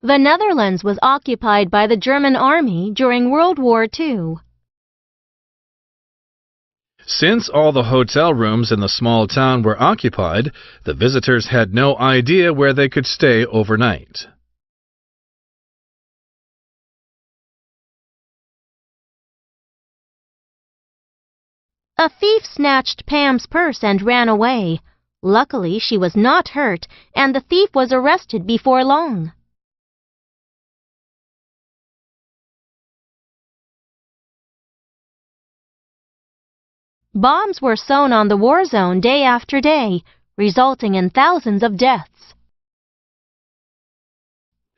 The Netherlands was occupied by the German army during World War II. Since all the hotel rooms in the small town were occupied, the visitors had no idea where they could stay overnight. A thief snatched Pam's purse and ran away. Luckily, she was not hurt, and the thief was arrested before long. Bombs were sown on the war zone day after day, resulting in thousands of deaths.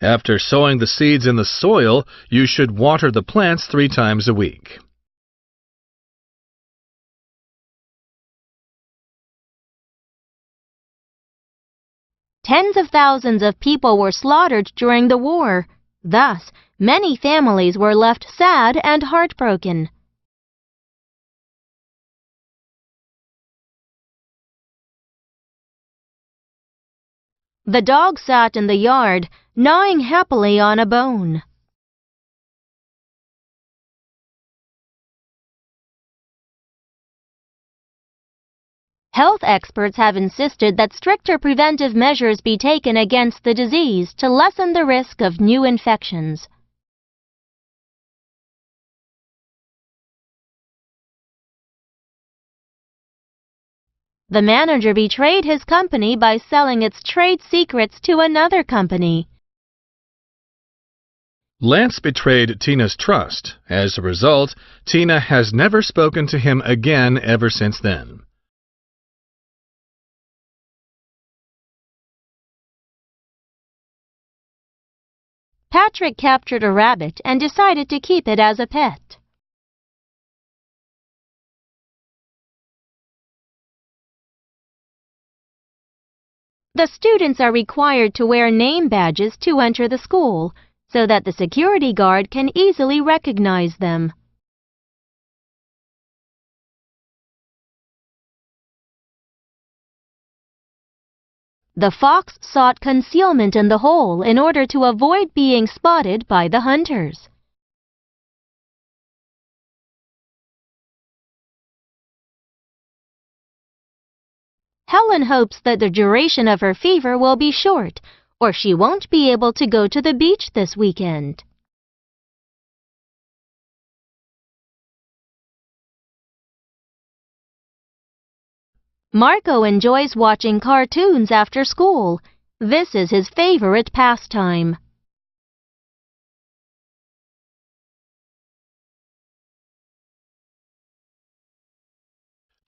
After sowing the seeds in the soil, you should water the plants 3 times a week. Tens of thousands of people were slaughtered during the war. Thus, many families were left sad and heartbroken. The dog sat in the yard, gnawing happily on a bone. Health experts have insisted that stricter preventive measures be taken against the disease to lessen the risk of new infections. The manager betrayed his company by selling its trade secrets to another company. Lance betrayed Tina's trust. As a result, Tina has never spoken to him again ever since then. Patrick captured a rabbit and decided to keep it as a pet. The students are required to wear name badges to enter the school, so that the security guard can easily recognize them. The fox sought concealment in the hole in order to avoid being spotted by the hunters. Helen hopes that the duration of her fever will be short, or she won't be able to go to the beach this weekend. Marco enjoys watching cartoons after school. This is his favorite pastime.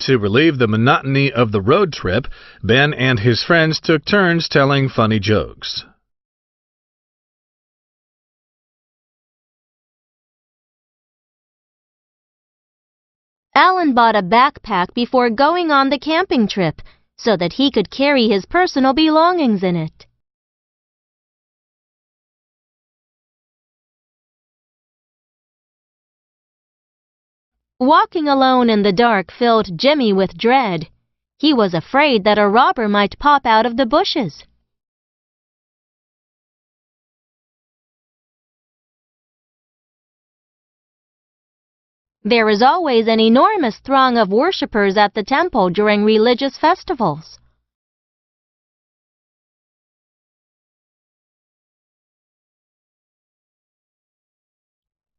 To relieve the monotony of the road trip, Ben and his friends took turns telling funny jokes. Alan bought a backpack before going on the camping trip so that he could carry his personal belongings in it. Walking alone in the dark filled Jimmy with dread. He was afraid that a robber might pop out of the bushes. There is always an enormous throng of worshippers at the temple during religious festivals.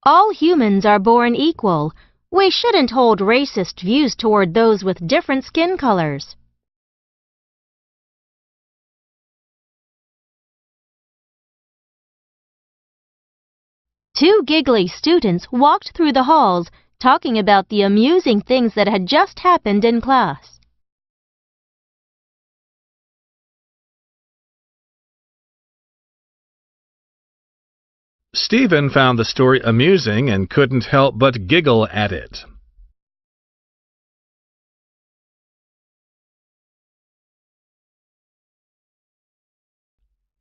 All humans are born equal. We shouldn't hold racist views toward those with different skin colors. Two giggly students walked through the halls, talking about the amusing things that had just happened in class. Stephen found the story amusing and couldn't help but giggle at it.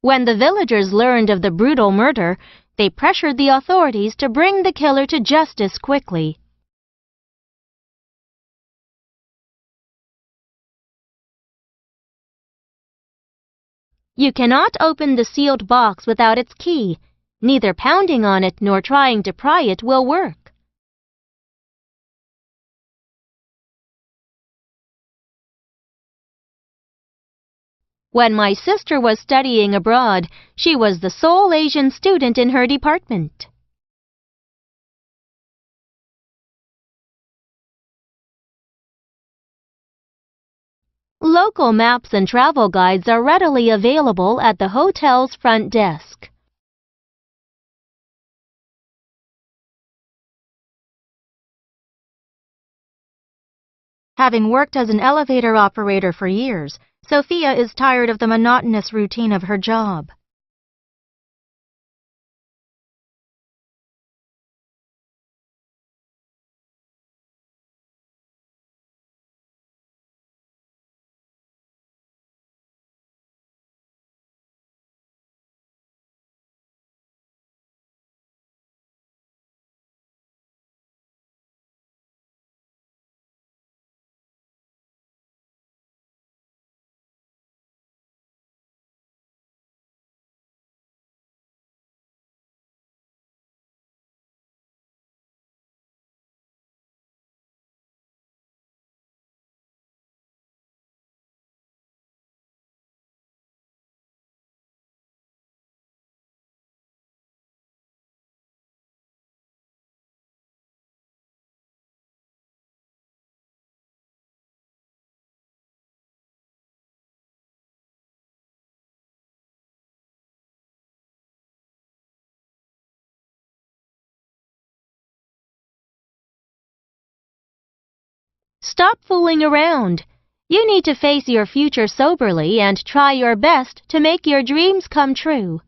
When the villagers learned of the brutal murder, they pressured the authorities to bring the killer to justice quickly. You cannot open the sealed box without its key. Neither pounding on it nor trying to pry it will work. When my sister was studying abroad, she was the sole Asian student in her department. Local maps and travel guides are readily available at the hotel's front desk. Having worked as an elevator operator for years, Sophia is tired of the monotonous routine of her job. Stop fooling around. You need to face your future soberly and try your best to make your dreams come true.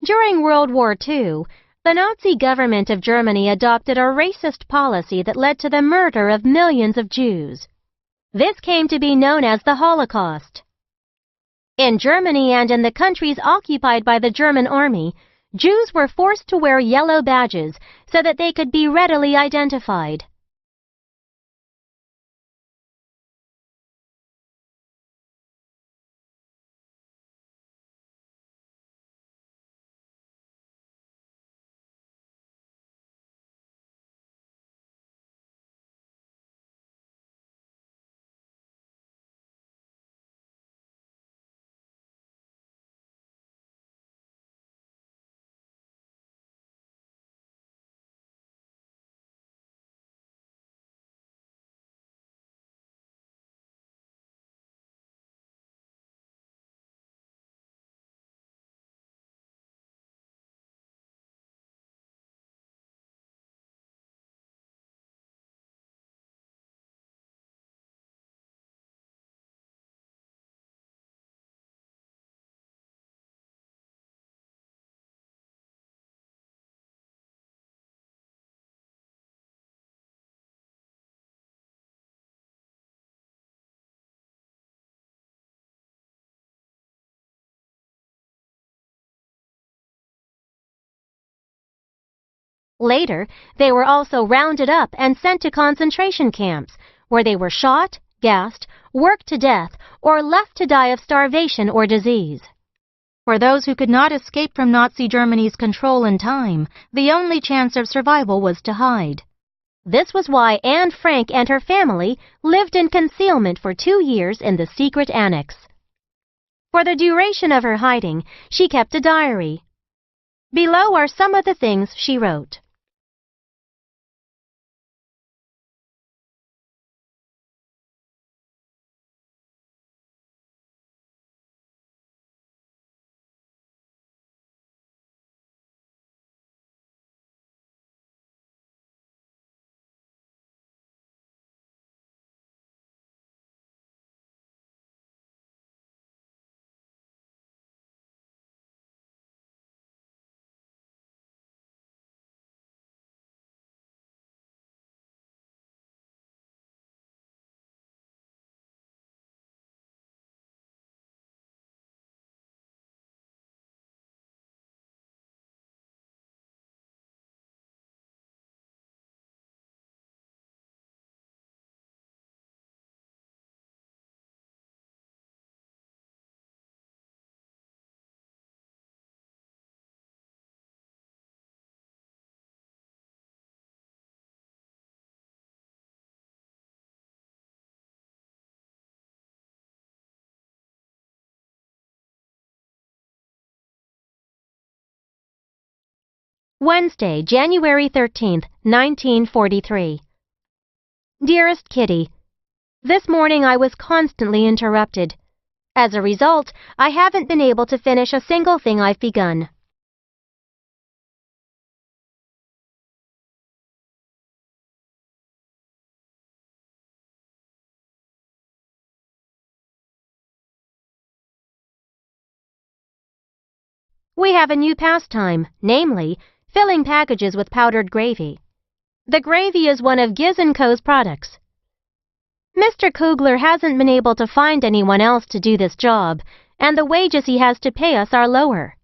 During World War II, the Nazi government of Germany adopted a racist policy that led to the murder of millions of Jews. This came to be known as the Holocaust. In Germany and in the countries occupied by the German army, Jews were forced to wear yellow badges so that they could be readily identified. Later, they were also rounded up and sent to concentration camps, where they were shot, gassed, worked to death, or left to die of starvation or disease. For those who could not escape from Nazi Germany's control in time, the only chance of survival was to hide. This was why Anne Frank and her family lived in concealment for 2 years in the secret annex. For the duration of her hiding, she kept a diary. Below are some of the things she wrote. Wednesday, January 13th, 1943. Dearest Kitty, this morning I was constantly interrupted. As a result, I haven't been able to finish a single thing I've begun. We have a new pastime, namely, filling packages with powdered gravy. The gravy is one of Giz & Co.'s products. Mr. Kugler hasn't been able to find anyone else to do this job, and the wages he has to pay us are lower.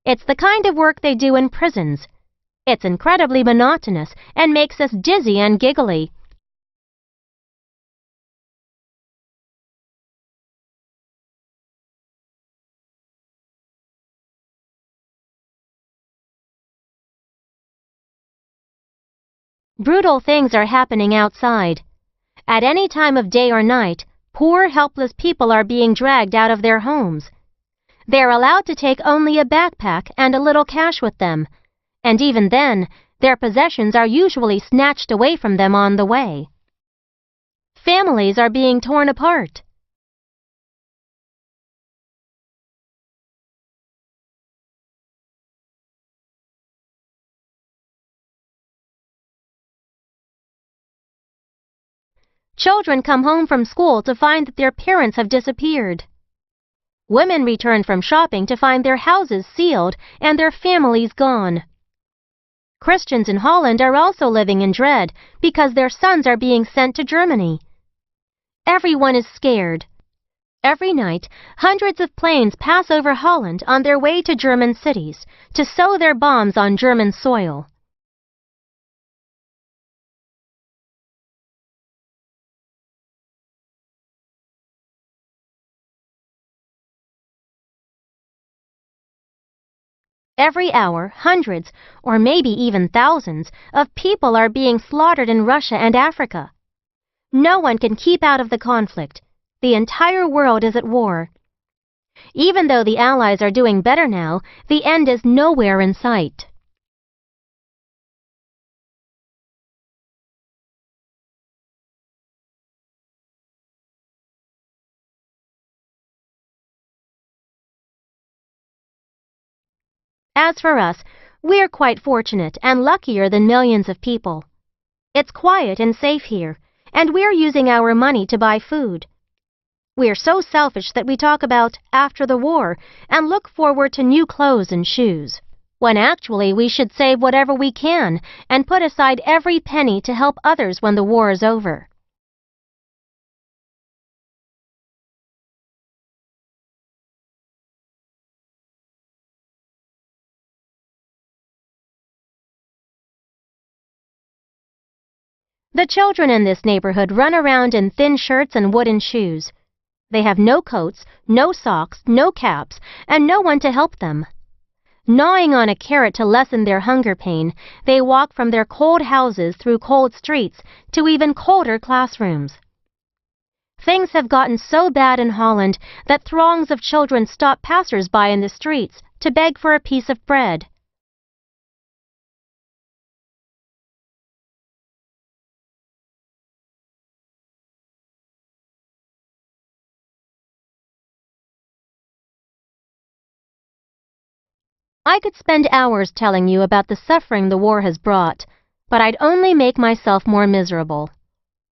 It's the kind of work they do in prisons. It's incredibly monotonous and makes us dizzy and giggly. Brutal things are happening outside. At any time of day or night, poor, helpless people are being dragged out of their homes. They're allowed to take only a backpack and a little cash with them, and even then, their possessions are usually snatched away from them on the way. Families are being torn apart. Children come home from school to find that their parents have disappeared. Women return from shopping to find their houses sealed and their families gone. Christians in Holland are also living in dread because their sons are being sent to Germany. Everyone is scared. Every night, hundreds of planes pass over Holland on their way to German cities to sow their bombs on German soil. Every hour, hundreds, or maybe even thousands, of people are being slaughtered in Russia and Africa. No one can keep out of the conflict. The entire world is at war. Even though the Allies are doing better now, the end is nowhere in sight. As for us, we're quite fortunate and luckier than millions of people. It's quiet and safe here, and we're using our money to buy food. We're so selfish that we talk about after the war and look forward to new clothes and shoes, when actually we should save whatever we can and put aside every penny to help others when the war is over. The children in this neighborhood run around in thin shirts and wooden shoes. They have no coats, no socks, no caps, and no one to help them. Gnawing on a carrot to lessen their hunger pain, they walk from their cold houses through cold streets to even colder classrooms. Things have gotten so bad in Holland that throngs of children stop passers-by in the streets to beg for a piece of bread. I could spend hours telling you about the suffering the war has brought, but I'd only make myself more miserable.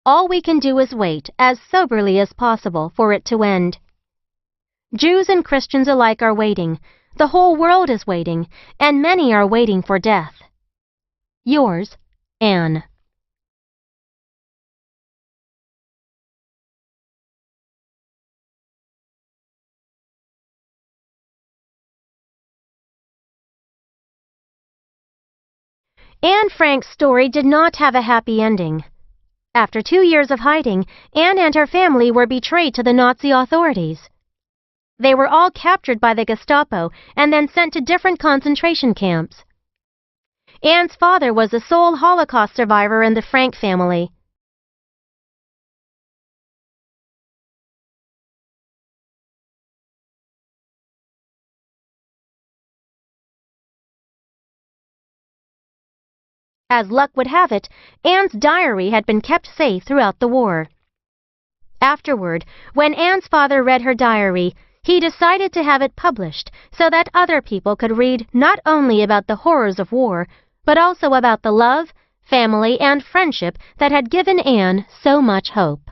All we can do is wait, as soberly as possible, for it to end. Jews and Christians alike are waiting, the whole world is waiting, and many are waiting for death. Yours, Anne. Anne Frank's story did not have a happy ending. After 2 years of hiding, Anne and her family were betrayed to the Nazi authorities. They were all captured by the Gestapo and then sent to different concentration camps. Anne's father was the sole Holocaust survivor in the Frank family. As luck would have it, Anne's diary had been kept safe throughout the war. Afterward, when Anne's father read her diary, he decided to have it published so that other people could read not only about the horrors of war, but also about the love, family, and friendship that had given Anne so much hope.